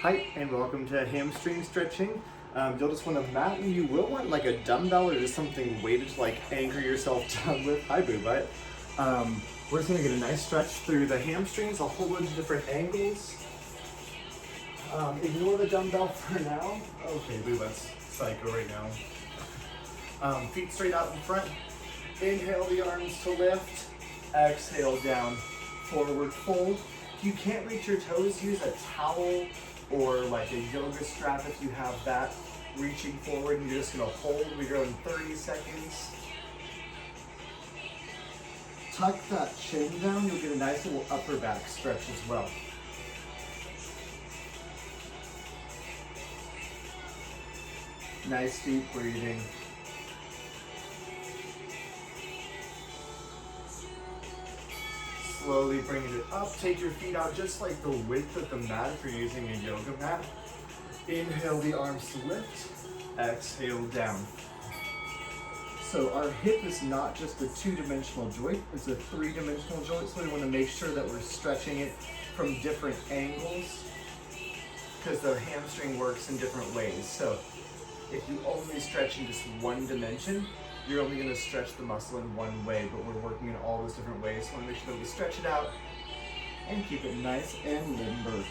Hi, and welcome to hamstring stretching. You'll just want to mat, and you will want like a dumbbell or just something weighted to like anchor yourself down with. Hi, boo butt. We're just gonna get a nice stretch through the hamstrings, a whole bunch of different angles. Ignore the dumbbell for now. Okay, boo butt's psycho right now. Feet straight out in front. Inhale the arms to lift. Exhale down, forward fold. If you can't reach your toes, use a towel or like a yoga strap if you have that. Reaching forward, and you're just gonna hold. We go in 30 seconds. Tuck that chin down, you'll get a nice little upper back stretch as well. Nice deep breathing. Slowly bringing it up. Take your feet out just like the width of the mat if you're using a yoga mat. Inhale the arms to lift. Exhale down. So our hip is not just a two-dimensional joint, it's a three-dimensional joint, so we want to make sure that we're stretching it from different angles because the hamstring works in different ways. So if you only stretch in just one dimension, you're only going to stretch the muscle in one way, but we're working in all those different ways. So I want to make sure that we stretch it out and keep it nice and limber.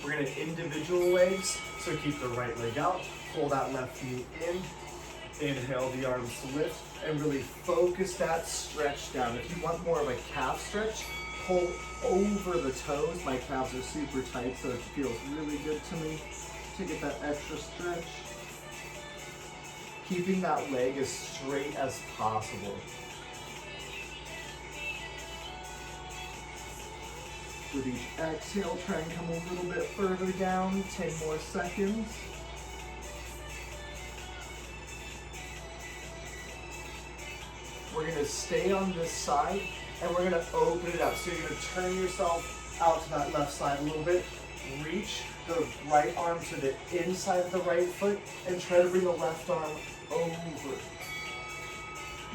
We're going to individual legs, so keep the right leg out, pull that left knee in, inhale the arms to lift, and really focus that stretch down. If you want more of a calf stretch, pull over the toes. My calves are super tight, so it feels really good to me to get that extra stretch. Keeping that leg as straight as possible. With each exhale, try and come a little bit further down, 10 more seconds. We're gonna stay on this side and we're gonna open it up. So you're gonna turn yourself out to that left side a little bit, reach the right arm to the inside of the right foot and try to bring the left arm over.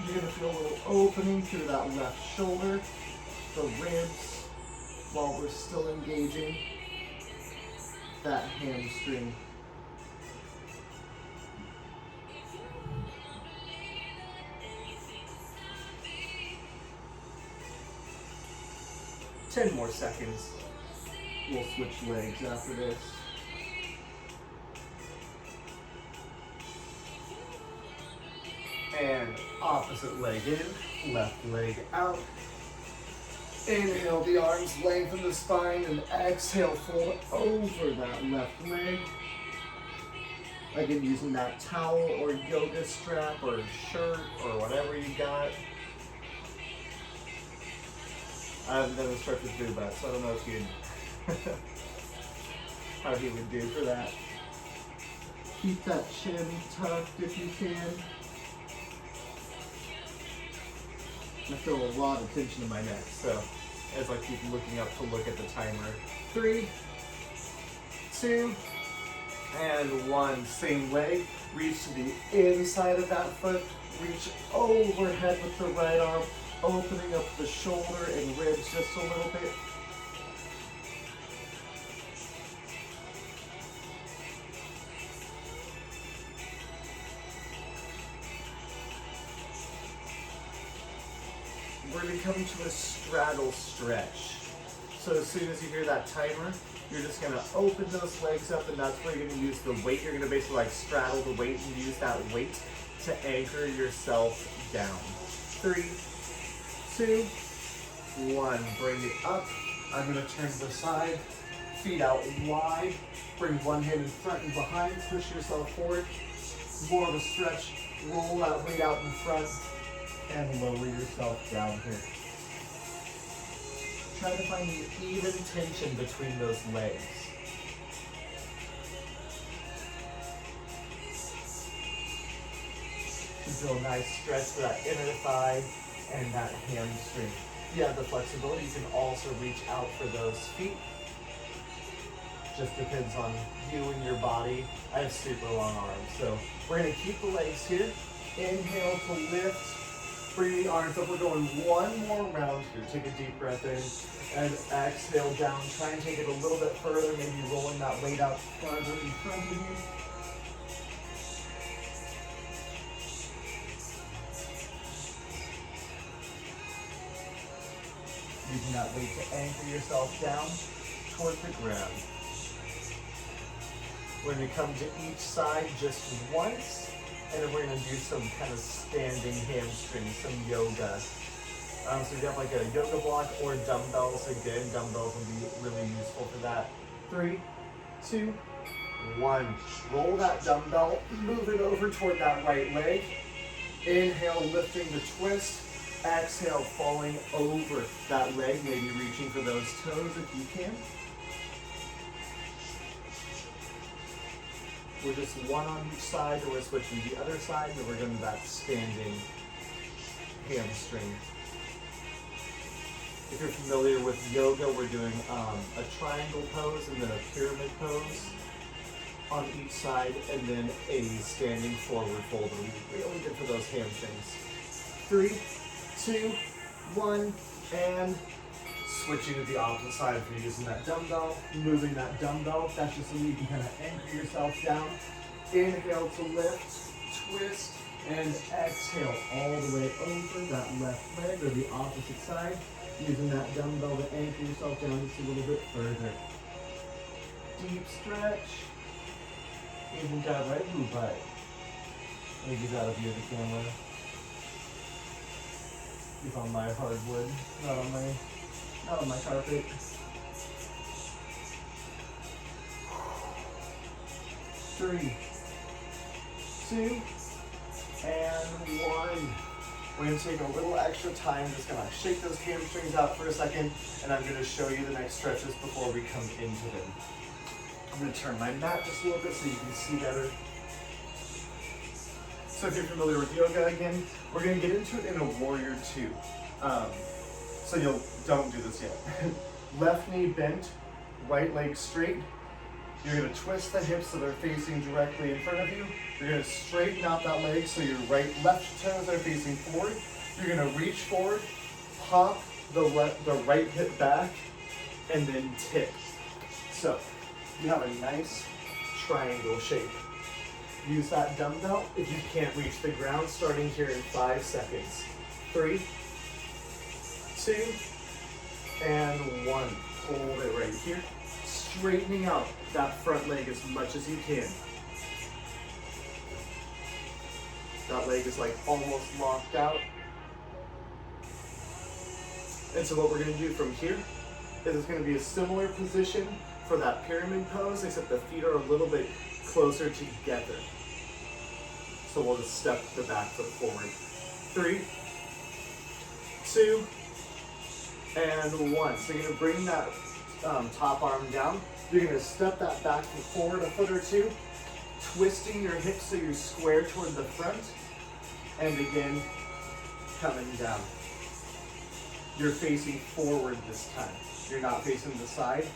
You're gonna feel a little opening through that left shoulder, the ribs, while we're still engaging that hamstring. Ten more seconds. We'll switch legs after this. And opposite leg in, left leg out. Inhale the arms, lengthen the spine, and exhale, fold over that left leg. Again, using that towel or yoga strap or shirt or whatever you got. I haven't done a stretch with boo butt, so I don't know if how he would do for that. Keep that chin tucked if you can. I feel a lot of tension in my neck, so as I keep looking up to look at the timer. 3, 2, and 1. Same leg. Reach to the inside of that foot. Reach overhead with the right arm, opening up the shoulder and ribs just a little bit. We're going to come to a straddle stretch. So as soon as you hear that timer, you're just going to open those legs up, and that's where you're going to use the weight. You're going to basically like straddle the weight and use that weight to anchor yourself down. 3, 2, 1. Bring it up. I'm going to turn to the side, feet out wide. Bring one hand in front and behind. Push yourself forward. More of a stretch. Roll that weight out in front. And lower yourself down here. Try to find an even tension between those legs. You feel a nice stretch for that inner thigh and that hamstring. If you have the flexibility, you can also reach out for those feet. Just depends on you and your body. I have super long arms, so we're going to keep the legs here. Inhale to lift. Bring the arms up. We're going one more round here. Take a deep breath in and exhale down. Try and take it a little bit further, maybe rolling that weight out farther in front of you. Using that weight to anchor yourself down towards the ground. We're going to come to each side just once, and then we're going to do some kind of standing hamstring, some yoga. So if you have like a yoga block or dumbbells, again, dumbbells will be really useful for that. 3, 2, 1. Roll that dumbbell, move it over toward that right leg. Inhale, lifting the twist. Exhale, falling over that leg, maybe reaching for those toes if you can. We're just one on each side, and we're switching to the other side, and we're going to that standing hamstring. If you're familiar with yoga, we're doing a triangle pose and then a pyramid pose on each side, and then a standing forward fold. Really good for those hamstrings. 3, 2, 1, and switching to the opposite side. If you're using that dumbbell, moving that dumbbell, that's just so you can kind of anchor yourself down. Inhale to lift, twist, and exhale all the way over that left leg or the opposite side. Using that dumbbell to anchor yourself down just a little bit further. Deep stretch. Even got right move by. Let me get out of view of the camera. Keep on my hardwood, not on my carpet. 3, 2, and 1. We're going to take a little extra time, just going to shake those hamstrings out for a second, and I'm going to show you the next stretches before we come into them. I'm going to turn my mat just a little bit so you can see better. So if you're familiar with yoga again, we're going to get into it in a warrior 2. So don't do this yet. Left knee bent, right leg straight. You're going to twist the hips so they're facing directly in front of you. You're going to straighten out that leg so your left toes are facing forward. You're going to reach forward, pop the right hip back, and then tip. So you have a nice triangle shape. Use that dumbbell if you can't reach the ground, starting here in 5 seconds. 3, 2, and 1. Hold it right here. Straightening out that front leg as much as you can. That leg is like almost locked out. And so what we're going to do from here is it's going to be a similar position for that pyramid pose, except the feet are a little bit closer together. So we'll just step the back foot forward. 3, 2, and 1. So you're going to bring that top arm down. You're going to step that back foot forward a foot or two, twisting your hips so you're square toward the front, and again, coming down. You're facing forward this time. You're not facing the side.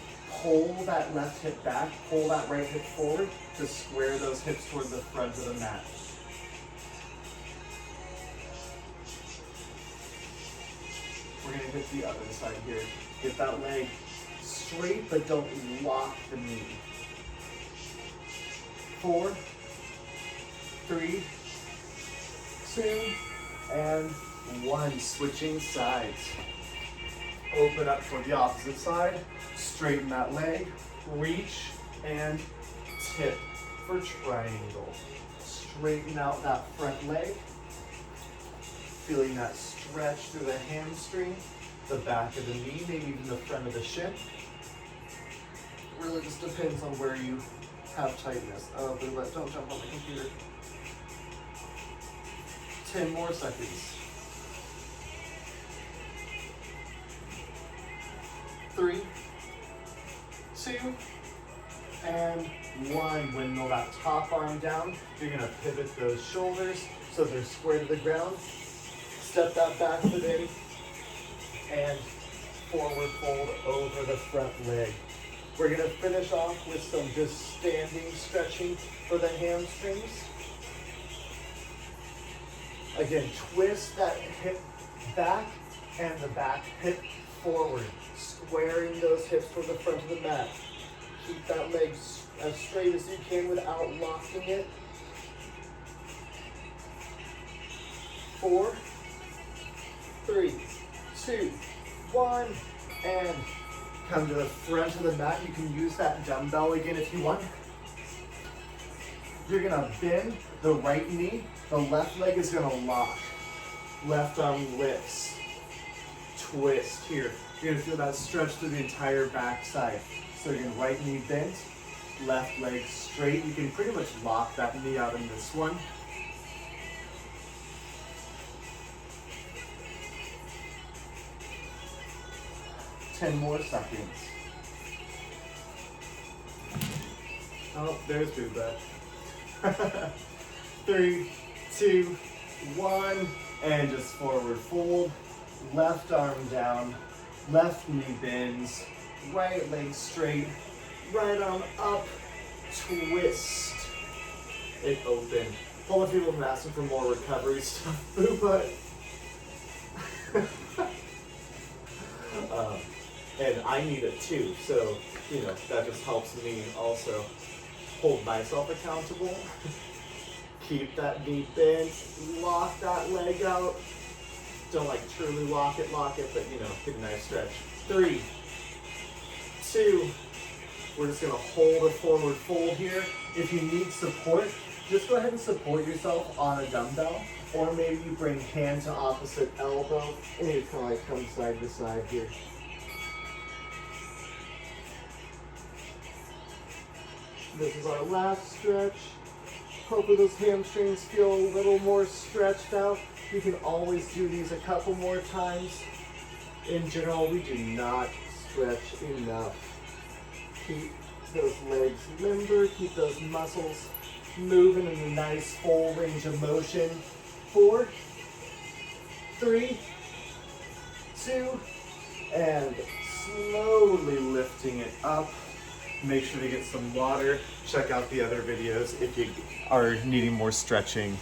Pull that left hip back, pull that right hip forward to square those hips toward the front of the mat. We're going to hit the other side here. Get that leg straight, but don't lock the knee. 4, 3, 2, and 1. Switching sides. Open up toward the opposite side. Straighten that leg. Reach and tip for triangle. Straighten out that front leg. Feeling that stretch through the hamstring, the back of the knee, maybe even the front of the shin. Really just depends on where you have tightness. Oh, but don't jump on the computer. 10 more seconds. 3, 2, and 1. Windmill that top arm down. You're going to pivot those shoulders so they're square to the ground. Step that back foot in and forward fold over the front leg. We're going to finish off with some just standing stretching for the hamstrings. Again, twist that hip back and the back hip forward, squaring those hips toward the front of the mat. Keep that leg as straight as you can without locking it. 4, 3, 2, 1, and come to the front of the mat. You can use that dumbbell again if you want. You're gonna bend the right knee, the left leg is gonna lock. Left arm lifts. Twist here. You're gonna feel that stretch through the entire back side. So you're gonna right knee bent, left leg straight. You can pretty much lock that knee out in this one. Ten more seconds. Oh, there's boob back. 3, 2, 1, and just forward fold. Left arm down, left knee bends, right leg straight, right arm up, twist. It open. A lot of people have been asking for more recovery stuff, but and I need it too, so you know that just helps me also hold myself accountable. Keep that knee bent, lock that leg out. Don't like truly lock it, but you know, get a nice stretch. 3, 2, we're just gonna hold a forward fold here. If you need support, just go ahead and support yourself on a dumbbell, or maybe you bring hand to opposite elbow, and you kind of like come side to side here. This is our last stretch. Hopefully those hamstrings feel a little more stretched out. You can always do these a couple more times. In general, we do not stretch enough. Keep those legs limber, keep those muscles moving in a nice full range of motion. 4, 3, 2, and slowly lifting it up. Make sure to get some water. Check out the other videos if you are needing more stretching.